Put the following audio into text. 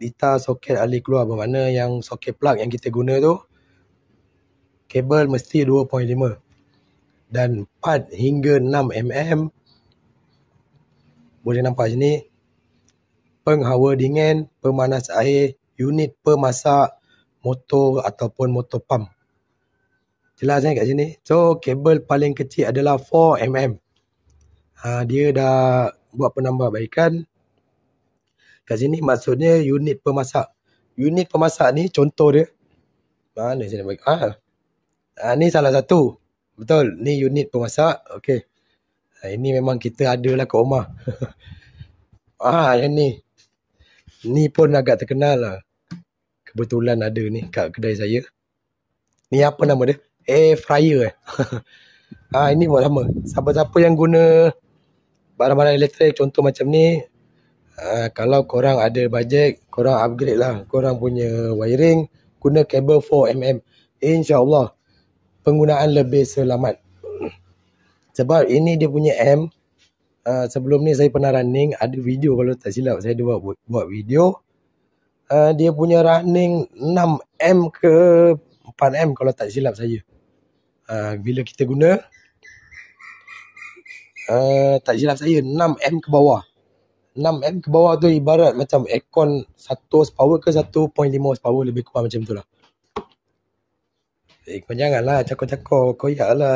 pita soket alih keluar, bermakna yang soket plug yang kita guna tu kabel mesti 2.5 dan 4 hingga 6 mm. Boleh nampak sini, penghawa dingin, pemanas air, unit pemasak motor ataupun motor pump. Jelas kat sini. So kabel paling kecil adalah 4 mm. Dia dah buat penambahbaikan kat sini, maksudnya unit pemasak. Unit pemasak ni contoh dia. Mana saya nak bagi? Ni salah satu. Betul, ni unit pemasak. Okey. Ini memang kita ada lah kat rumah. Yang ni. Ni pun agak terkenal lah. Kebetulan ada ni kat kedai saya. Ni apa nama dia? Air fryer ini pun sama. Siapa-siapa yang guna barang-barang elektrik contoh macam ni, kalau korang ada bajet, korang upgrade lah korang punya wiring, guna kabel 4 mm. InsyaAllah penggunaan lebih selamat. Sebab ini dia punya amp. Sebelum ni saya pernah running, ada video kalau tak silap saya buat video. Dia punya running 6M ke 4M kalau tak silap saya. Bila kita guna, tak silap saya 6M ke bawah. 6M ke bawah tu ibarat macam aircon 1 horsepower ke 1.5 horsepower, lebih kurang macam tu lah. Kau janganlah cakap-cakap, koyak lah.